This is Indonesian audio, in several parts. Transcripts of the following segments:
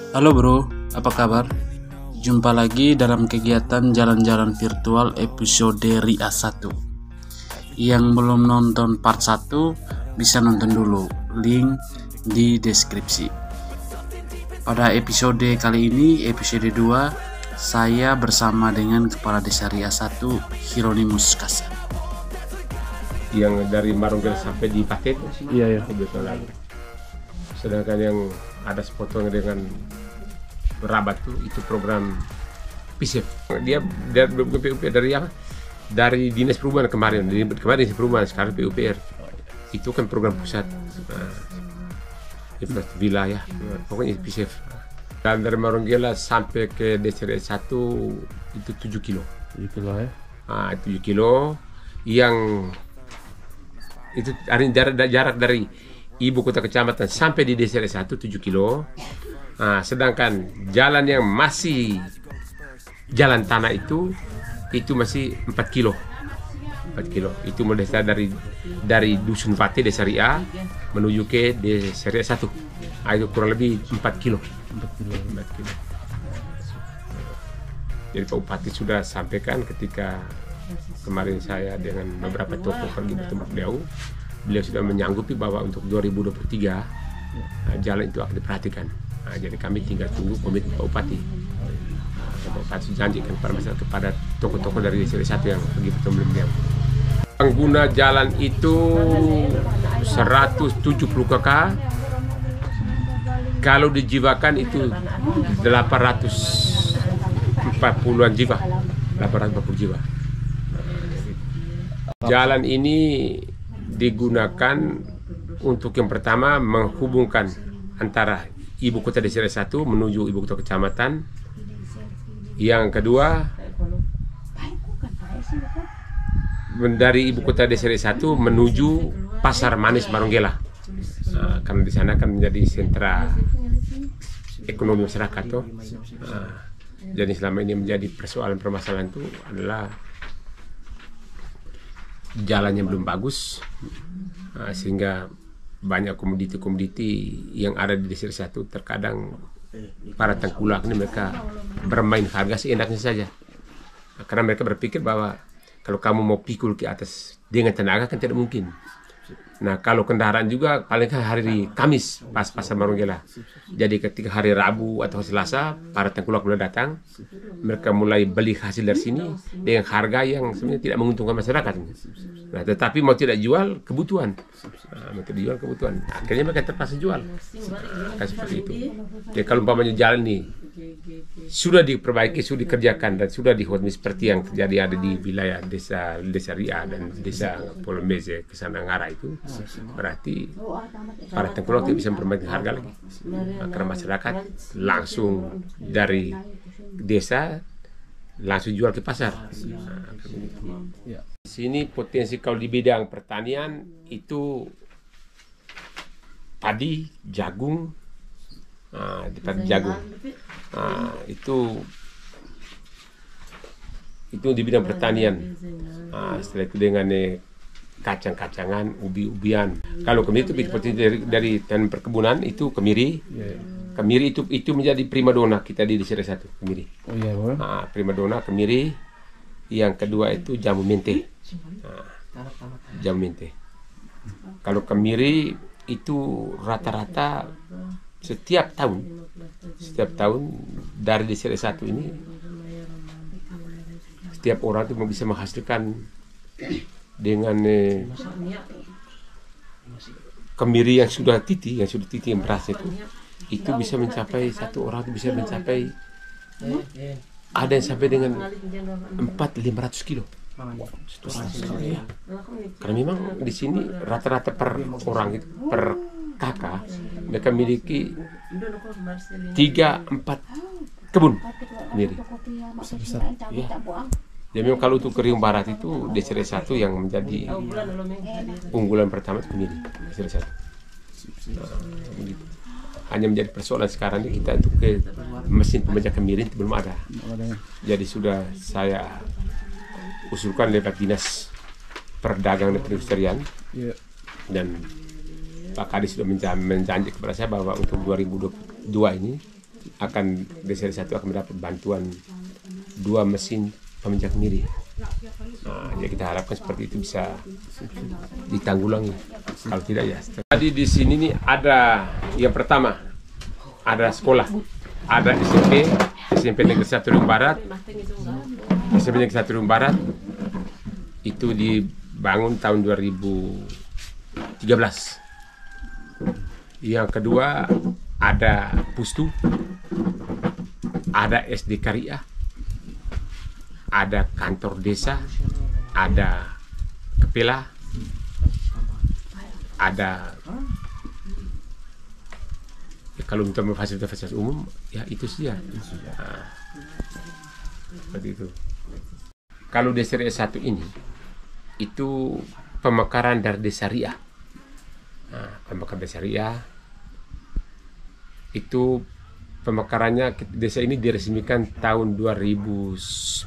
Halo bro, apa kabar? Jumpa lagi dalam kegiatan jalan-jalan virtual episode RIA 1. Yang belum nonton part 1 bisa nonton dulu, link di deskripsi. Pada episode kali ini, episode 2, saya bersama dengan Kepala Desa RIA 1, Hieronymus Kasar. Yang dari Marunggel sampai di Paket, Iya. sedangkan yang ada sepotong dengan Rabat tuh itu program PISEF. Dia PUPR dari Dinas Perumahan kemarin Dinas Perumahan, sekarang PUPR. Itu kan program pusat, infrastruktur wilayah, pokoknya PISEF. Dan dari Marunggela sampai ke Desa RIA 1 itu 7 kilo. 7 kilo ya? 7 kilo yang itu jarak dari ibu kota kecamatan sampai di Desa RIA 1 7 kilo. Sedangkan jalan yang masih jalan tanah itu masih 4 kilo. 4 kilo. Itu mulai dari Dusun Vate Desa RIA menuju ke Desa RIA 1. Itu kurang lebih 4 kilo. 4 kilo. Jadi Pak Bupati sudah sampaikan ketika kemarin saya dengan beberapa tokoh pergi bertemu beliau sudah menyanggupi bahwa untuk 2023 jalan itu akan diperhatikan. Jadi kami tinggal tunggu komitmen Pak Bupati. Pak Bupati janjikan kepada masyarakat, kepada tokoh-tokoh dari Desa RIA 1 yang pergi bertemu beliau. Pengguna jalan itu 170 kk. Kalau dijiwakan itu 840-an jiwa. 840 jiwa. Jalan ini digunakan untuk yang pertama menghubungkan antara ibu kota Desa RIA 1 menuju ibu kota kecamatan. Yang kedua, dari ibu kota Desa RIA 1 menuju Pasar Manis Marunggela. Karena di sana kan menjadi sentra ekonomi masyarakat tuh. Jadi selama ini menjadi permasalahan itu adalah jalannya belum bagus, sehingga banyak komoditi-komoditi yang ada di Desa RIA 1 terkadang para tengkulak ini mereka bermain harga seenaknya saja. Karena mereka berpikir bahwa kalau kamu mau pikul ke atas dengan tenaga kan tidak mungkin. Nah, kalau kendaraan juga paling hari Kamis pas Pasar Marunggela. Jadi ketika hari Rabu atau Selasa para tengkulak mulai datang, mereka mulai beli hasil dari sini dengan harga yang sebenarnya tidak menguntungkan masyarakat. Nah, tetapi mau tidak jual kebutuhan. Akhirnya mereka terpaksa jual. Seperti itu. Jadi kalau umpamanya jalan nih sudah diperbaiki, sudah dikerjakan dan sudah dihormati seperti yang terjadi ada di wilayah Desa RIA dan Desa Polomeze ke sana Ngara itu, berarti para tengkulak tidak bisa memperbaiki harga lagi. Karena masyarakat langsung dari desa langsung jual ke pasar. Di sini potensi kalau di bidang pertanian itu padi, jagung, itu di bidang pertanian. Setelah itu dengan kacang-kacangan, ubi-ubian. Kalau kemiri itu potensi dari tanam perkebunan itu kemiri. Kemiri itu menjadi primadona kita di Desa RIA 1, kemiri. Primadona kemiri. Yang kedua itu jamu mente. Jamu mente. Kalau kemiri itu rata-rata setiap tahun dari Desa RIA 1 ini setiap orang itu bisa menghasilkan dengan kemiri yang sudah titi yang beras itu bisa mencapai, satu orang itu bisa mencapai ada yang sampai dengan 400-500 kilo. Ya. Karena memang di sini rata-rata per orang itu per kakak mereka memiliki 3-4 kebun sendiri. Ya. Jadi memang kalau untuk ke Riung Barat itu Desa RIA 1 yang menjadi unggulan pertama itu kemiri Desa RIA 1. Hanya menjadi persoalan sekarang ini kita untuk ke mesin pemecah kemiri itu belum ada. Jadi sudah saya usulkan lewat Dinas Perdagangan dan Perindustrian dan Pak Kadis sudah menjanji kepada saya bahwa untuk 2022 ini desa satu akan mendapat bantuan 2 mesin peminjak miri. Nah, jadi kita harapkan seperti itu bisa ditanggulangi. Kalau tidak ya. Tadi di sini nih ada yang pertama ada sekolah, ada SMP Negeri 1 Riung Barat. SMP Negeri 1 Riung Barat itu dibangun tahun 2013. Yang kedua ada Pustu, ada SD Karia, ada kantor desa, ada Kepela, ada ya, kalau untuk fasilitas umum ya itu saja. Nah, seperti itu. Kalau desa Ria 1 ini itu pemekaran dari desa Ria. Nah, pemekaran desa Ria itu pemekarannya desa ini diresmikan tahun 2009.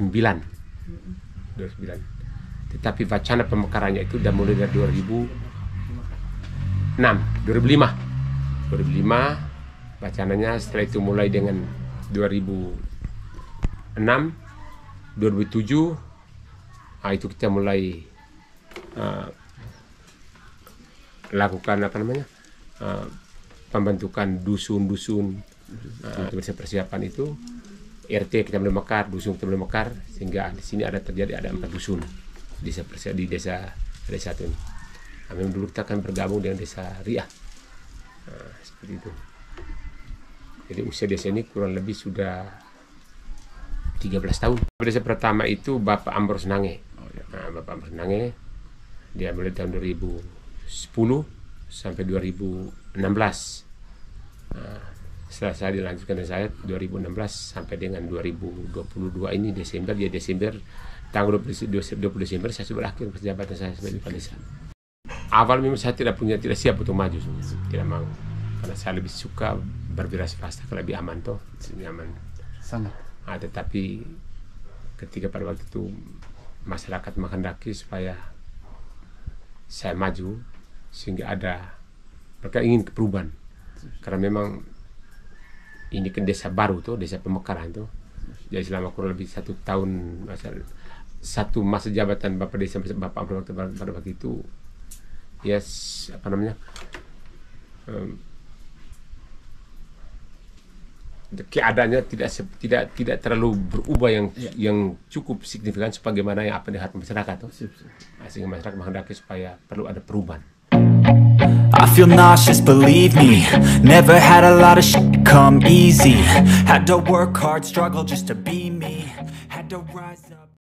Tetapi wacana pemekarannya itu sudah mulai dari 2005. 2005 wacananya, setelah itu mulai dengan 2006, 2007, nah itu kita mulai lakukan pembentukan dusun-dusun. Untuk persiapan itu RT kita mulai mekar, dusun kita mulai mekar, sehingga di sini ada 4 dusun di desa Ria 1 ini. Nah, memang dulu kita akan bergabung dengan desa Ria. Nah, seperti itu. Jadi usia desa ini kurang lebih sudah 13 tahun. Desa pertama itu Bapak Ambros Nange. Nah, Bapak Ambros Nange dia mulai tahun 2010 sampai 2016. Nah, setelah saya dilanjutkan dengan saya 2016 sampai dengan 2022 ini Desember tanggal 20 Desember saya sudah berakhir jabatan saya sebagai kepala desa. Awal memang saya tidak siap untuk maju, tidak mau, karena saya lebih suka berwira swasta, lebih aman toh, nyaman. Sangat. Nah, tetapi ketika pada waktu itu masyarakat menghendaki supaya saya maju, sehingga mereka ingin perubahan, karena memang ini kan desa baru tuh, desa pemekaran tuh. Jadi selama kurang lebih 1 tahun satu masa jabatan Bapak Desa Bapak pada waktu itu, ya keadaannya tidak terlalu berubah yang cukup signifikan sebagaimana yang apa diharapkan masyarakat tuh. Sehingga masyarakat menghendaki supaya perlu ada perubahan. I feel nauseous, believe me. Never had a lot of shit come easy. Had to work hard, struggle just to be me. Had to rise up.